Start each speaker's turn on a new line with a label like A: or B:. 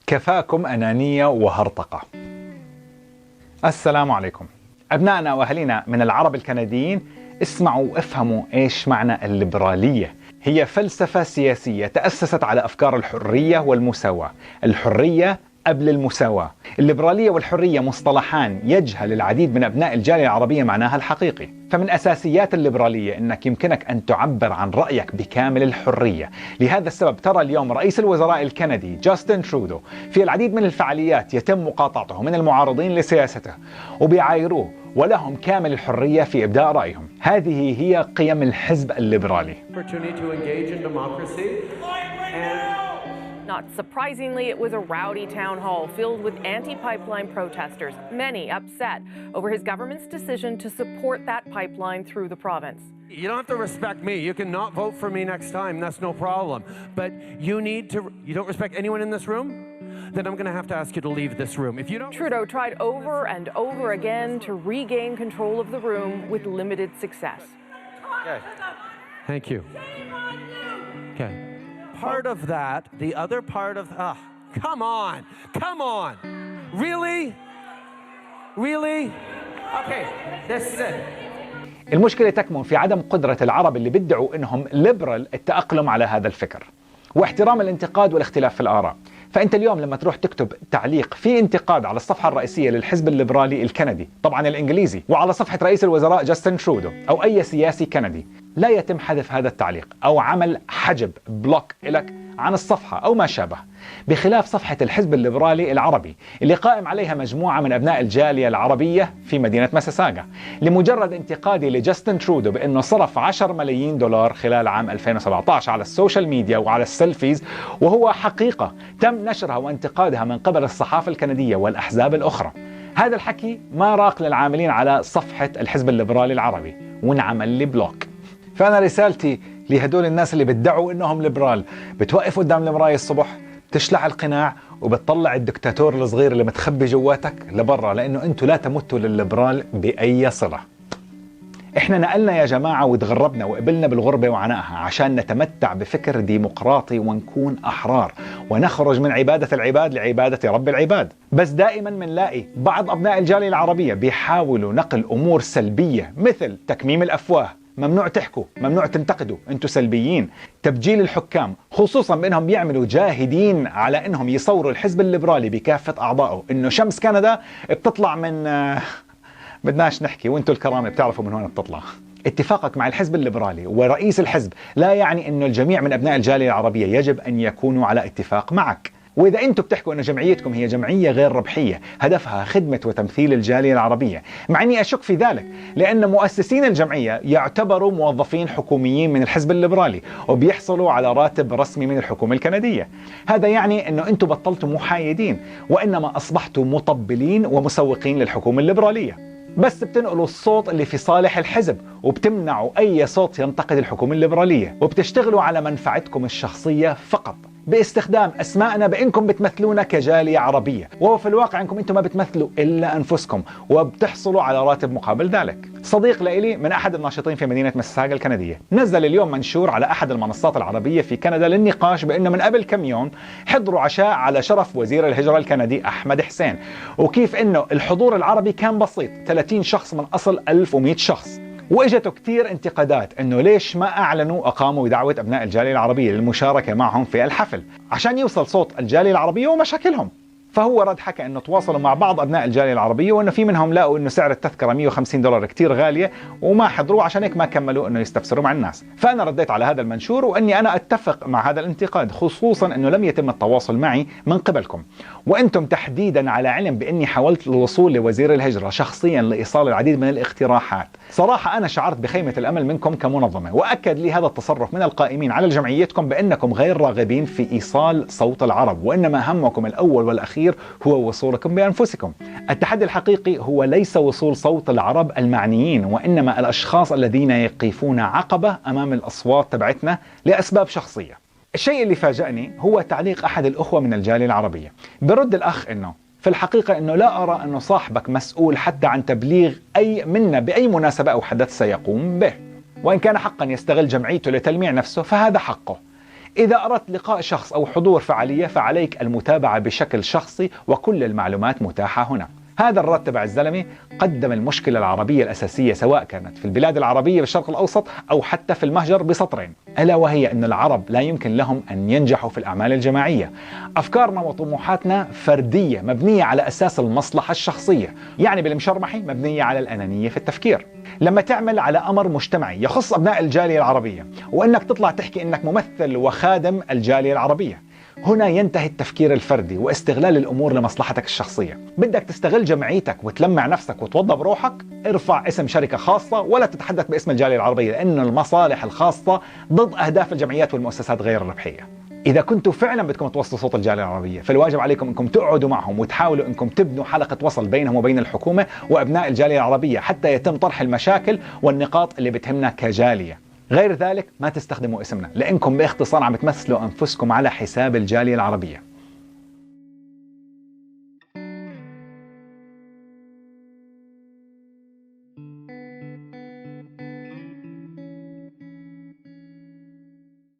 A: كفاكم أنانية وهرطقة. السلام عليكم أبنائنا وأهلنا من العرب الكنديين، اسمعوا وافهموا إيش معنى الليبرالية. هي فلسفة سياسية تأسست على أفكار الحرية والمساواة. الحرية قبل المساواة. الليبرالية والحرية مصطلحان يجهل العديد من أبناء الجالية العربية معناها الحقيقي. فمن أساسيات الليبرالية أنك يمكنك أن تعبر عن رأيك بكامل الحرية. لهذا السبب ترى اليوم رئيس الوزراء الكندي جاستن ترودو في العديد من الفعاليات يتم مقاطعته من المعارضين لسياسته وبيعايروه، ولهم كامل الحرية في إبداء رأيهم. هذه هي قيم الحزب الليبرالي.
B: Not surprisingly, it was a rowdy town hall filled with anti-pipeline protesters, many upset over his government's decision to support that pipeline through the province.
C: You don't have to respect me. You can not vote for me next time. That's no problem. But you don't respect anyone in this room? Then I'm going to have to ask you to leave this room. If you don't.
B: Trudeau tried over and over again to regain control of the room with limited success.
C: Okay. Thank you. Okay. Part of that, the other part of, come on, really? Okay, this is it.
A: المشكلة تكمن في عدم قدرة العرب اللي بيدعوا انهم ليبرال التأقلم على هذا الفكر واحترام الانتقاد والاختلاف في الآراء. فأنت اليوم لما تروح تكتب تعليق في انتقاد على الصفحة الرئيسية للحزب الليبرالي الكندي، طبعا الإنجليزي، وعلى صفحة رئيس الوزراء جاستن ترودو أو أي سياسي كندي، لا يتم حذف هذا التعليق أو عمل حجب بلوك لك عن الصفحة أو ما شابه، بخلاف صفحة الحزب الليبرالي العربي اللي قائم عليها مجموعة من أبناء الجالية العربية في مدينة مساساغا، لمجرد انتقادي لجاستن ترودو بأنه صرف 10 ملايين دولار خلال عام 2017 على السوشيال ميديا وعلى السيلفيز، وهو حقيقة تم نشرها وانتقادها من قبل الصحافة الكندية والأحزاب الأخرى. هذا الحكي ما راق للعاملين على صفحة الحزب الليبرالي العربي وانعمل لي بلوك. فأنا رسالتي لهدول الناس اللي بيدعوا انهم ليبرال، بتوقف قدام المراية الصبح، بتشلع القناع وبتطلع الدكتاتور الصغير اللي متخبي جواتك لبرا، لانه انتوا لا تمتوا للليبرال باي صلة. احنا نقلنا يا جماعة وتغربنا وقبلنا بالغربة وعنائها عشان نتمتع بفكر ديمقراطي ونكون احرار ونخرج من عبادة العباد لعبادة رب العباد. بس دائما منلاقي بعض ابناء الجالية العربية بيحاولوا نقل امور سلبية مثل تكميم الافواه، ممنوع تحكوا، ممنوع تنتقدوا، انتوا سلبيين، تبجيل الحكام، خصوصا بانهم بيعملوا جاهدين على انهم يصوروا الحزب الليبرالي بكافة اعضائه انه شمس كندا بتطلع من بدناش نحكي وانتوا الكرامة بتعرفوا من وين بتطلع. اتفاقك مع الحزب الليبرالي ورئيس الحزب لا يعني انه الجميع من ابناء الجالية العربية يجب ان يكونوا على اتفاق معك. وإذا أنتم بتحكوا أن جمعيتكم هي جمعية غير ربحية هدفها خدمة وتمثيل الجالية العربية، مع أني أشك في ذلك لأن مؤسسين الجمعية يعتبروا موظفين حكوميين من الحزب الليبرالي وبيحصلوا على راتب رسمي من الحكومة الكندية. هذا يعني أنه أنتم بطلتوا محايدين وإنما أصبحتوا مطبلين ومسوقين للحكومة الليبرالية، بس بتنقلوا الصوت اللي في صالح الحزب وبتمنعوا أي صوت ينتقد الحكومة الليبرالية، وبتشتغلوا على منفعتكم الشخصية فقط باستخدام أسماءنا بأنكم بتمثلونا كجالية عربية، وهو في الواقع أنكم أنتم ما بتمثلوا إلا أنفسكم وبتحصلوا على راتب مقابل ذلك. صديق لإلي من أحد الناشطين في مدينة مساساغا الكندية نزل اليوم منشور على أحد المنصات العربية في كندا للنقاش بأنه من قبل كم يوم حضروا عشاء على شرف وزير الهجرة الكندي أحمد حسين، وكيف أنه الحضور العربي كان بسيط، 30 شخص من أصل 1100 شخص. واجته كتير انتقادات انه ليش ما اعلنوا اقاموا دعوة ابناء الجالية العربية للمشاركة معهم في الحفل عشان يوصل صوت الجالية العربية ومشاكلهم. فهو رد حكى انه تواصلوا مع بعض ابناء الجالية العربية وانه في منهم لقوا انه سعر التذكرة 150 دولار كتير غالية وما حضروا، عشان هيك ما كملوا انه يستفسروا مع الناس. فانا رديت على هذا المنشور واني انا اتفق مع هذا الانتقاد، خصوصا انه لم يتم التواصل معي من قبلكم، وانتم تحديدا على علم باني حاولت الوصول لوزير الهجرة شخصيا لايصال العديد من الاقتراحات. صراحة انا شعرت بخيمة الامل منكم كمنظمة، واكد لي هذا التصرف من القائمين على جمعيتكم بانكم غير راغبين في ايصال صوت العرب، وانما همكم الاول والاخير هو وصولكم بأنفسكم. التحدي الحقيقي هو ليس وصول صوت العرب المعنيين، وإنما الأشخاص الذين يقفون عقبة أمام الأصوات تبعتنا لأسباب شخصية. الشيء اللي فاجأني هو تعليق أحد الأخوة من الجالية العربية. برد الأخ إنه في الحقيقة إنه لا أرى أنه صاحبك مسؤول حتى عن تبليغ أي منا بأي مناسبة أو حدث سيقوم به، وإن كان حقا يستغل جمعيته لتلميع نفسه فهذا حقه. إذا أردت لقاء شخص أو حضور فعالية فعليك المتابعة بشكل شخصي وكل المعلومات متاحة هنا. هذا الرد تبع الزلمة قدم المشكلة العربية الأساسية سواء كانت في البلاد العربية بالشرق الأوسط أو حتى في المهجر بسطرين، ألا وهي أن العرب لا يمكن لهم أن ينجحوا في الأعمال الجماعية. أفكارنا وطموحاتنا فردية مبنية على أساس المصلحة الشخصية، يعني بالمشرمحي مبنية على الأنانية في التفكير. لما تعمل على أمر مجتمعي يخص أبناء الجالية العربية وأنك تطلع تحكي أنك ممثل وخادم الجالية العربية، هنا ينتهي التفكير الفردي واستغلال الأمور لمصلحتك الشخصية. بدك تستغل جمعيتك وتلمع نفسك وتوضى بروحك، ارفع اسم شركة خاصة ولا تتحدث باسم الجالية العربية، لأن المصالح الخاصة ضد أهداف الجمعيات والمؤسسات غير الربحية. إذا كنتوا فعلا بدكم توصلوا صوت الجالية العربية فالواجب عليكم أنكم تقعدوا معهم وتحاولوا أنكم تبنوا حلقة وصل بينهم وبين الحكومة وأبناء الجالية العربية حتى يتم طرح المشاكل والنقاط اللي بتهمنا كجالية. غير ذلك ما تستخدموا اسمنا، لأنكم باختصار عم تمثلوا أنفسكم على حساب الجالية العربية.